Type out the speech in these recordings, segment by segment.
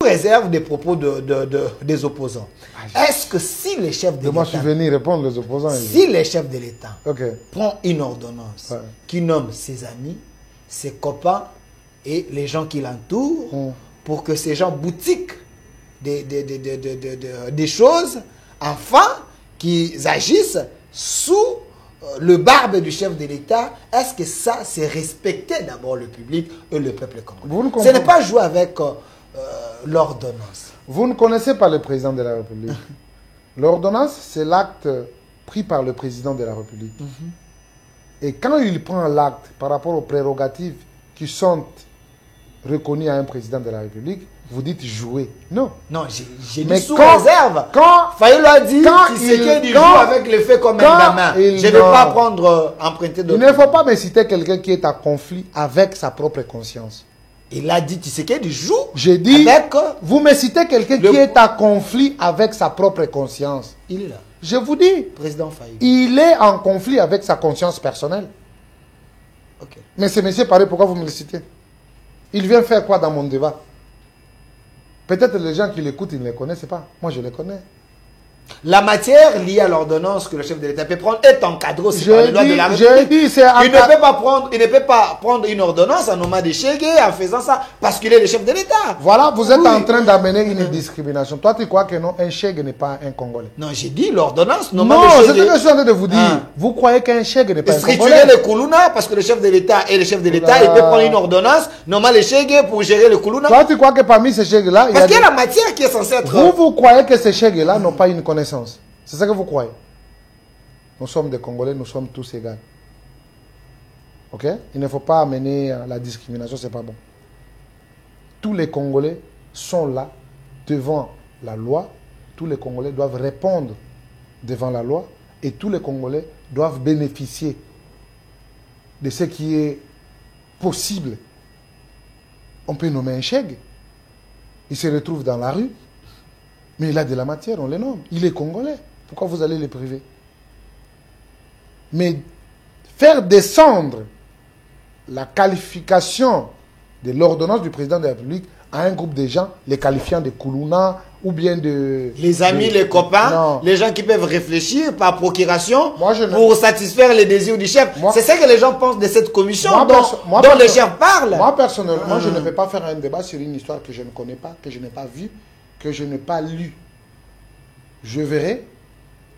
réserve des propos des opposants. Est-ce que si les chefs de l'État... Moi, je suis venu répondre aux opposants. Si les chefs de l'État prennent une ordonnance qui nomme ses amis, ses copains et les gens qui l'entourent pour que ces gens boutiquent des choses afin qu'ils agissent sous le barbe du chef de l'État, est-ce que ça, c'est respecter d'abord le public et le peuple congolais? Ce n'est pas jouer avec l'ordonnance. Vous ne connaissez pas le président de la République. L'ordonnance, c'est l'acte pris par le président de la République. Et quand il prend l'acte par rapport aux prérogatives qui sont reconnues à un président de la République, vous dites jouer. Non. Non, j'ai dit sous réserve. Quand Fayulu a dit qu'il joue avec le fait comme un gamin. Je ne vais pas prendre emprunté de... Il ne faut pas me citer quelqu'un qui est en conflit avec sa propre conscience. Il a dit Tshisekedi joue. J'ai dit, avec vous me citez quelqu'un qui est en conflit avec sa propre conscience. Il est là. Je vous dis, Président Fayulu. Il est en conflit avec sa conscience personnelle. Mais ce monsieur pareil, pourquoi vous me le citez? Il vient faire quoi dans mon débat? Peut-être les gens qui l'écoutent, ils ne les connaissent pas. Moi, je les connais. La matière liée à l'ordonnance que le chef de l'État peut prendre est encadrée aussi par les lois de la République. Il ne peut pas prendre une ordonnance en nommant des Chegué en faisant ça parce qu'il est le chef de l'État. Voilà, vous êtes en train d'amener une discrimination. Toi, tu crois que non, un Chegué n'est pas un Congolais? Non, j'ai dit l'ordonnance nommant des Chegué. Non, c'est ce que je suis en train de vous dire. Vous croyez qu'un Chegué n'est pas un Congolais? Structurer le Koulouna parce que le chef de l'État est le chef de l'État. Il peut prendre une ordonnance nommant les Chegué pour gérer le Koulouna. Toi, tu crois que parmi ces Chegué-là... Parce qu'il y a la matière qui est censée être... Vous croyez que ces Chegué-là n'ont pas une connaissance? C'est ça que vous croyez? Nous sommes des Congolais, nous sommes tous égaux. Ok? Il ne faut pas amener la discrimination, c'est pas bon. Tous les Congolais sont là, devant la loi. Tous les Congolais doivent répondre devant la loi. Et tous les Congolais doivent bénéficier de ce qui est possible. On peut nommer un chèque. Il se retrouve dans la rue. Mais il a de la matière, on le nomme. Il est Congolais. Pourquoi vous allez les priver? Mais faire descendre la qualification de l'ordonnance du président de la République à un groupe de gens, les qualifiant de Koulouna ou bien de... Les amis, les copains, les gens qui peuvent réfléchir par procuration pour satisfaire les désirs du chef. C'est ça que les gens pensent de cette commission dont le chef parle. Moi, personnellement, je ne vais pas faire un débat sur une histoire que je ne connais pas, que je n'ai pas vue, que je n'ai pas lue. Je verrai,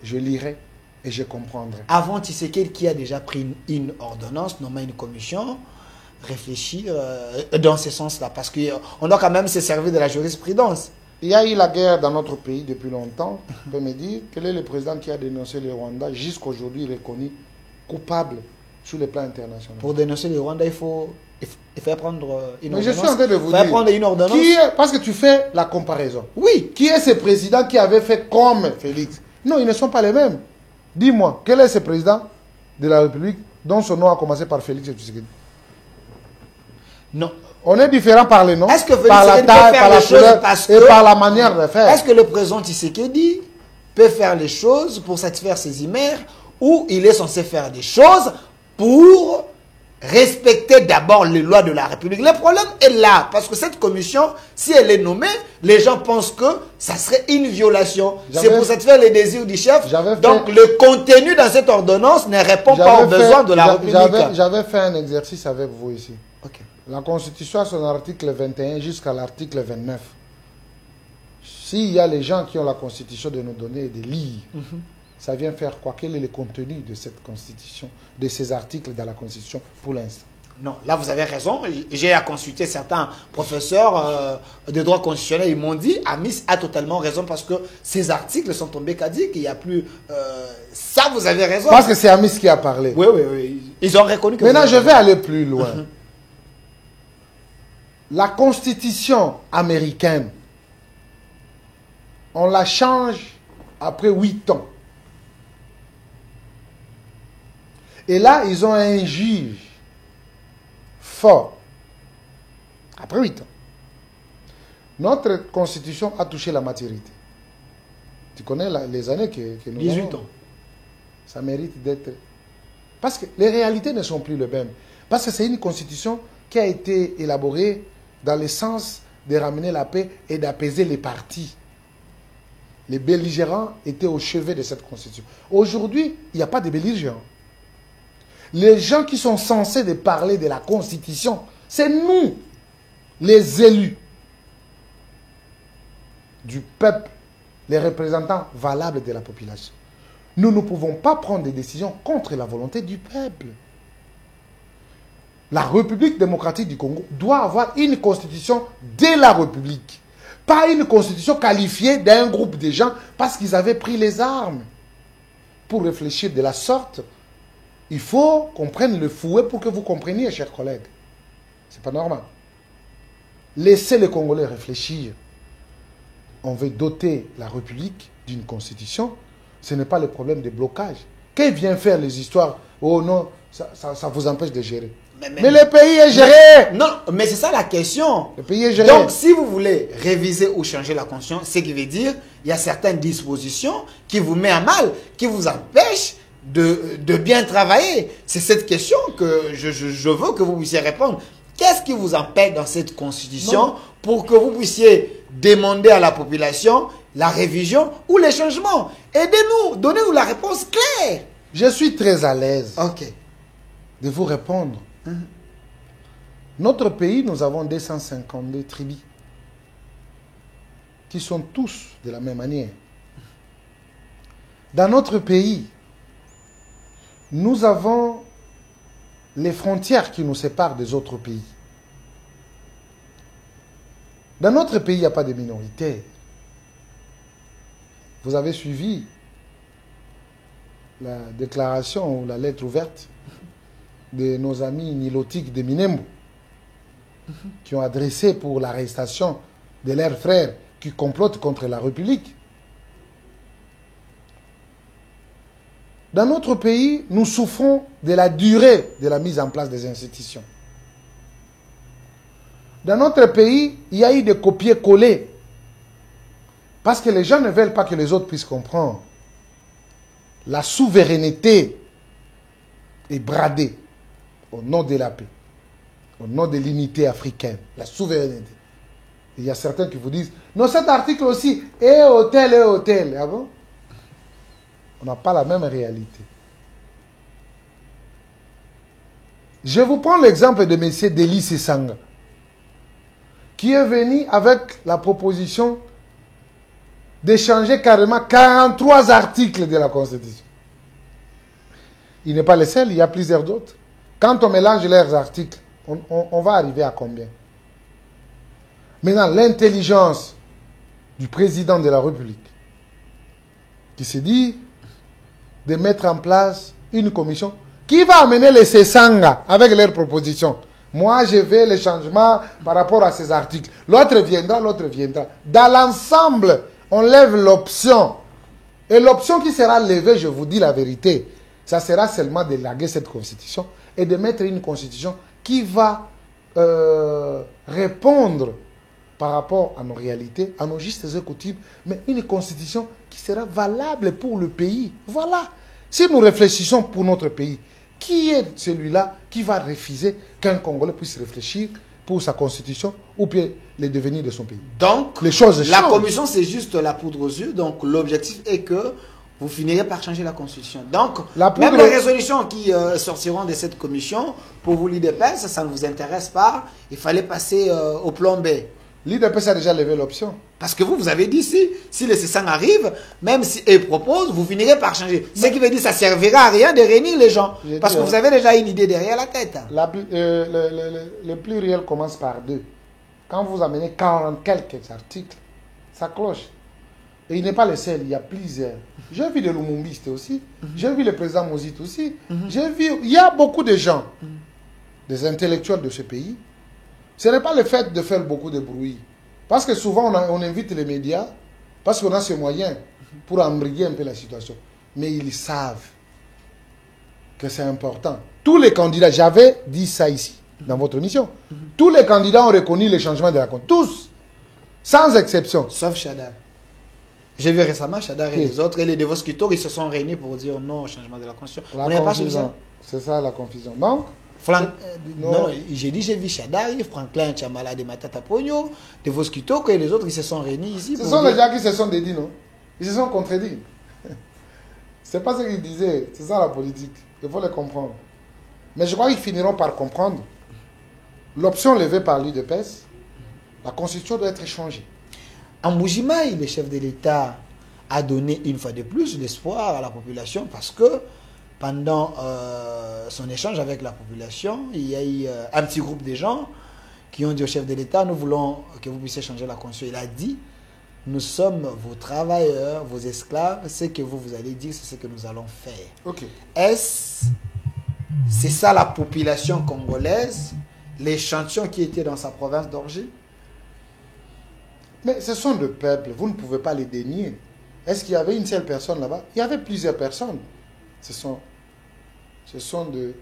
je lirai et je comprendrai. Avant Tshisekedi qui a déjà pris une ordonnance, nommé une commission, réfléchir dans ce sens-là. Parce qu'on doit quand même se servir de la jurisprudence. Il y a eu la guerre dans notre pays depuis longtemps. On peut me dire quel est le président qui a dénoncé le Rwanda jusqu'aujourd'hui reconnu coupable sur le plan international? Pour dénoncer le Rwanda, il faut prendre une ordonnance. Mais je suis en train de vous dire. Prendre une ordonnance. Parce que tu fais la comparaison. Oui. Qui est ce président qui avait fait comme Félix? Non, ils ne sont pas les mêmes. Dis-moi, quel est ce président de la République dont son nom a commencé par Félix Tshisekedi? Non. On est différents par les noms, est-ce que par la taille, par la couleur et par la manière de faire. Est-ce que le président Tshisekedi peut faire les choses pour satisfaire ses imères ou il est censé faire des choses pour respecter d'abord les lois de la République? Le problème est là, parce que cette commission, si elle est nommée, les gens pensent que ça serait une violation. C'est pour satisfaire les désirs du chef. Donc le contenu dans cette ordonnance ne répond pas aux besoins de la République. J'avais fait un exercice avec vous ici. La Constitution a son article 21 jusqu'à l'article 29. S'il y a les gens qui ont la Constitution de nous donner et de lire, ça vient faire quoi? Quel est le contenu de cette Constitution, de ces articles dans la Constitution pour l'instant? Non, là vous avez raison. J'ai à consulter certains professeurs de droit constitutionnel. Ils m'ont dit, Amis a totalement raison parce que ces articles sont tombés caducs. Il n'y a plus... ça, vous avez raison. Parce que c'est Amis qui a parlé. Oui, oui, oui. Ils ont reconnu que... Maintenant, je vais aller plus loin. La Constitution américaine, on la change après 8 ans. Et là, ils ont un juge fort. Après 8 ans. Notre Constitution a touché la maturité. Tu connais les années que nous 18 avons. ans. Ça mérite d'être... Parce que les réalités ne sont plus les mêmes. Parce que c'est une Constitution qui a été élaborée dans le sens de ramener la paix et d'apaiser les partis. Les belligérants étaient au chevet de cette constitution. Aujourd'hui, il n'y a pas de belligérants. Les gens qui sont censés de parler de la constitution, c'est nous, les élus du peuple, les représentants valables de la population. Nous ne pouvons pas prendre des décisions contre la volonté du peuple. La République démocratique du Congo doit avoir une constitution de la République. Pas une constitution qualifiée d'un groupe de gens parce qu'ils avaient pris les armes. Pour réfléchir de la sorte, il faut qu'on prenne le fouet pour que vous compreniez, chers collègues. Ce n'est pas normal. Laissez les Congolais réfléchir. On veut doter la République d'une constitution. Ce n'est pas le problème de blocage. Que vient faire les histoires? Oh non, ça vous empêche de gérer. Mais le pays est géré. Non, mais c'est ça la question. Le pays est géré. Donc, si vous voulez réviser ou changer la constitution, ce qui veut dire il y a certaines dispositions qui vous mettent à mal, qui vous empêchent de bien travailler. C'est cette question que je veux que vous puissiez répondre. Qu'est-ce qui vous empêche dans cette constitution pour que vous puissiez demander à la population la révision ou les changements? Aidez-nous, donnez-nous la réponse claire. Je suis très à l'aise de vous répondre. Notre pays, nous avons 252 tribus qui sont tous de la même manière. Dans notre pays, nous avons les frontières qui nous séparent des autres pays. Dans notre pays, il n'y a pas de minorité. Vous avez suivi la déclaration ou la lettre ouverte de nos amis nilotiques de Minembou qui ont adressé pour l'arrestation de leurs frères qui complotent contre la République. Dans notre pays, nous souffrons de la durée de la mise en place des institutions. Dans notre pays, il y a eu des copier-coller parce que les gens ne veulent pas que les autres puissent comprendre. La souveraineté est bradée au nom de la paix, au nom de l'unité africaine, la souveraineté. Il y a certains qui vous disent, non, cet article aussi est hôtel et hôtel. Ah bon? On n'a pas la même réalité. Je vous prends l'exemple de M. Deli Sesanga, qui est venu avec la proposition d'échanger carrément 43 articles de la Constitution. Il n'est pas le seul, il y a plusieurs d'autres. Quand on mélange leurs articles, on va arriver à combien? Maintenant, l'intelligence du président de la République, qui s'est dit de mettre en place une commission qui va amener les Sesanga avec leurs propositions. Moi, je veux les changements par rapport à ces articles. L'autre viendra, l'autre viendra. Dans l'ensemble, on lève l'option. Et l'option qui sera levée, je vous dis la vérité, ça sera seulement de larguer cette constitution et de mettre une constitution qui va répondre par rapport à nos réalités, à nos justes et coutumes, mais une constitution qui sera valable pour le pays. Voilà. Si nous réfléchissons pour notre pays, qui est celui-là qui va refuser qu'un Congolais puisse réfléchir pour sa constitution ou bien le devenir de son pays? Donc, les choses la changent. commission, c'est juste la poudre aux yeux. Donc, l'objectif est que vous finirez par changer la constitution. Donc, même les résolutions qui sortiront de cette commission, pour vous, l'IDPS, ça ne vous intéresse pas. Il fallait passer au plan B. L'IDPS a déjà levé l'option. Parce que vous avez dit, si les Sesang arrivent, même si ils proposent, vous finirez par changer. Ce qui veut dire que ça ne servira à rien de réunir les gens. Parce que vous avez déjà une idée derrière la tête. Le pluriel commence par 2. Quand vous amenez 40 quelques articles, ça cloche. Et il n'est pas le seul, il y a plusieurs. J'ai vu des Lumumbistes aussi. J'ai vu le président Mozit aussi. J'ai vu, il y a beaucoup de gens, des intellectuels de ce pays. Ce n'est pas le fait de faire beaucoup de bruit. Parce que souvent, on invite les médias, parce qu'on a ces moyens pour embrayer un peu la situation. Mais ils savent que c'est important. Tous les candidats, j'avais dit ça ici, dans votre émission. Tous les candidats ont reconnu les changements de la Constitution. Tous. Sans exception. Sauf Chadar. J'ai vu récemment Chadar et les autres, et les Devoskito, ils se sont réunis pour dire non au changement de la Constitution. C'est ça la confusion. Donc, Non, j'ai dit, j'ai vu Chadari, Franklin Chamala de Matata Pogno, de Voskito, que les autres, ils se sont réunis ici. Ce sont les gens qui se sont dédits, non? Ils se sont contredits. C'est pas ce qu'ils disaient. C'est ça la politique. Il faut les comprendre. Mais je crois qu'ils finiront par comprendre. L'option levée par l'UDPS, la constitution doit être échangée. Amboujimaï, le chef de l'État, a donné une fois de plus l'espoir à la population parce que pendant son échange avec la population, il y a eu un petit groupe de gens qui ont dit au chef de l'État, nous voulons que vous puissiez changer la constitution. Il a dit, nous sommes vos travailleurs, vos esclaves, ce que vous allez dire, c'est ce que nous allons faire. Okay. C'est ça la population congolaise, l'échantillon qui était dans sa province d'Orgé? Mais ce sont des peuples, vous ne pouvez pas les dénier. Est-ce qu'il y avait une seule personne là-bas? Il y avait plusieurs personnes. Ce sont des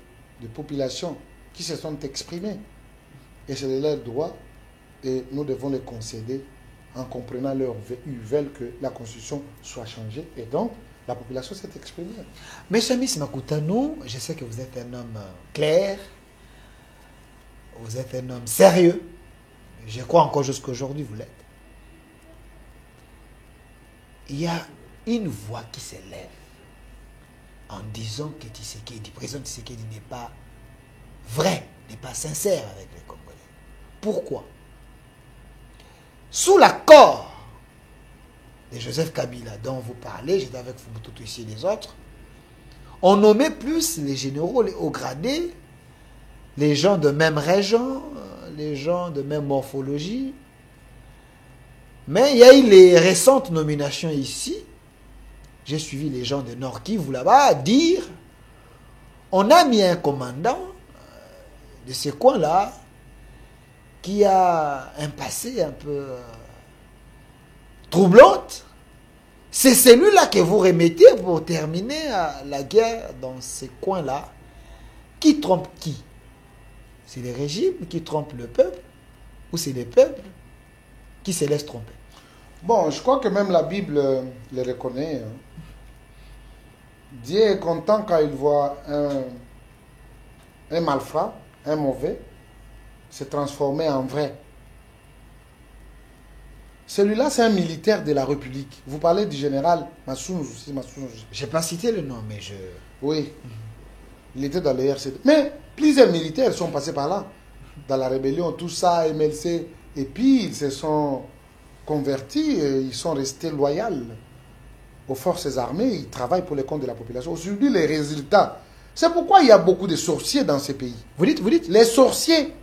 populations qui se sont exprimées. Et c'est de leur droit et nous devons les concéder en comprenant leur vœu. Ils veulent que la constitution soit changée et donc la population s'est exprimée. Mais Chamis Makutano, je sais que vous êtes un homme clair, vous êtes un homme sérieux. Je crois encore jusqu'à aujourd'hui vous l'êtes. Il y a une voix qui s'élève en disant que Tshisekedi, président Tshisekedi n'est pas vrai, n'est pas sincère avec les Congolais. Pourquoi? Sous l'accord de Joseph Kabila dont vous parlez, j'étais avec Fumututu ici et les autres, on nommait plus les généraux, les hauts gradés, les gens de même région, les gens de même morphologie. Mais il y a eu les récentes nominations ici. J'ai suivi les gens de Nord Kivu là-bas dire on a mis un commandant de ce coin-là qui a un passé un peu troublante. C'est celui-là que vous remettez pour terminer la guerre dans ces coins-là. Qui trompe qui? C'est les régimes qui trompent le peuple ou c'est les peuples qui se laissent tromper? Bon, je crois que même la Bible le reconnaît. Hein. Dieu est content quand il voit un malfrat, un mauvais, se transformer en vrai. Celui-là, c'est un militaire de la République. Vous parlez du général Massounous. Je n'ai pas cité le nom, mais je... Oui. Il était dans le RCD. Mais plusieurs militaires sont passés par là. Dans la rébellion, tout ça, MLC. Et puis, ils se sont convertis et ils sont restés loyaux aux forces armées. Ils travaillent pour le compte de la population. Aujourd'hui, les résultats. C'est pourquoi il y a beaucoup de sorciers dans ces pays. Vous dites? Les sorciers.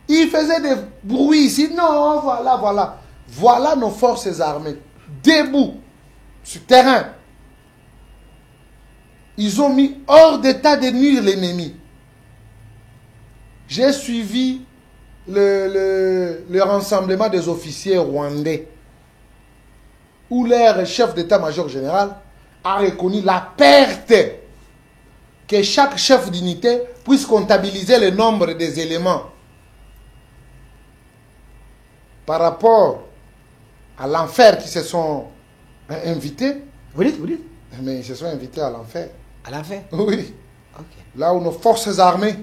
Ils faisaient des bruits ici. Non, voilà. Voilà nos forces armées. Debout. Sur terrain. Ils ont mis hors d'état de nuire l'ennemi. J'ai suivi le rassemblement des officiers rwandais où leur chef d'état-major général a reconnu la perte que chaque chef d'unité puisse comptabiliser le nombre des éléments par rapport à l'enfer qui se sont invités. Vous dites? Mais ils se sont invités à l'enfer. À l'enfer? Oui. Okay. Là où nos forces armées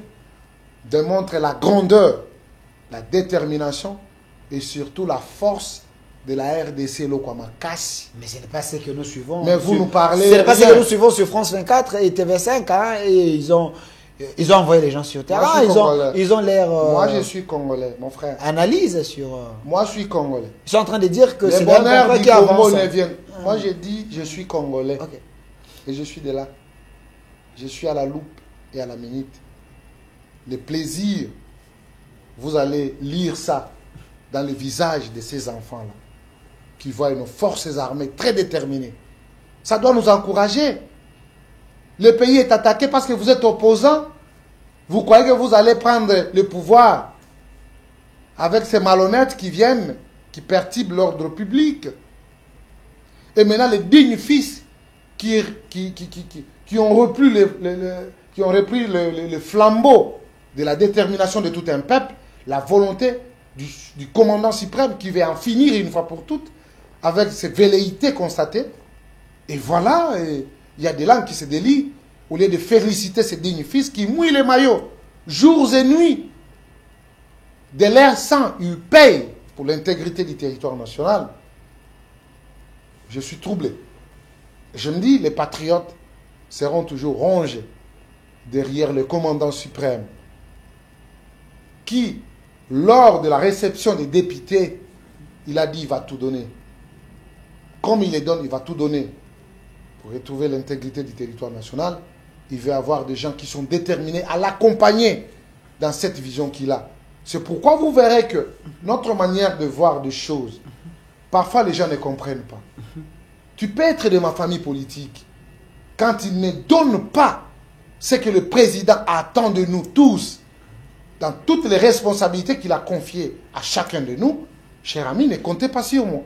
démontrent la grandeur, la détermination et surtout la force de la RDC Lokwama-Kassi. Mais ce n'est pas ce que nous suivons. Mais vous nous parlez... Ce n'est pas ce que nous suivons sur France 24 et TV5. Hein, et ils ont envoyé les gens sur terrain. Ils ont l'air... Moi, je suis congolais, mon frère. Analyse sur... Moi, je suis congolais. Ils sont en train de dire que c'est le qui avance. Moi, j'ai dit, je suis congolais. Okay. Et je suis de là. Je suis à la loupe et à la minute. Le plaisir, vous allez lire ça dans le visage de ces enfants-là, qui voient nos forces armées très déterminées. Ça doit nous encourager. Le pays est attaqué parce que vous êtes opposants. Vous croyez que vous allez prendre le pouvoir avec ces malhonnêtes qui viennent, qui perturbent l'ordre public. Et maintenant, les dignes fils qui ont repris le flambeau de la détermination de tout un peuple, la volonté du commandant suprême qui veut en finir une fois pour toutes avec ces velléités constatées. Et voilà, il y a des langues qui se délient au lieu de féliciter ses dignes fils qui mouillent les maillots, jours et nuits, de leur sang, ils payent pour l'intégrité du territoire national, je suis troublé. Je me dis, les patriotes seront toujours rongés derrière le commandant suprême qui, lors de la réception des députés, il a dit qu'il va tout donner. Comme il les donne, il va tout donner pour retrouver l'intégrité du territoire national. Il veut avoir des gens qui sont déterminés à l'accompagner dans cette vision qu'il a. C'est pourquoi vous verrez que notre manière de voir des choses, parfois les gens ne comprennent pas. Tu peux être de ma famille politique. Quand il ne donne pas ce que le président attend de nous tous, dans toutes les responsabilités qu'il a confiées à chacun de nous, cher ami, ne comptez pas sur moi.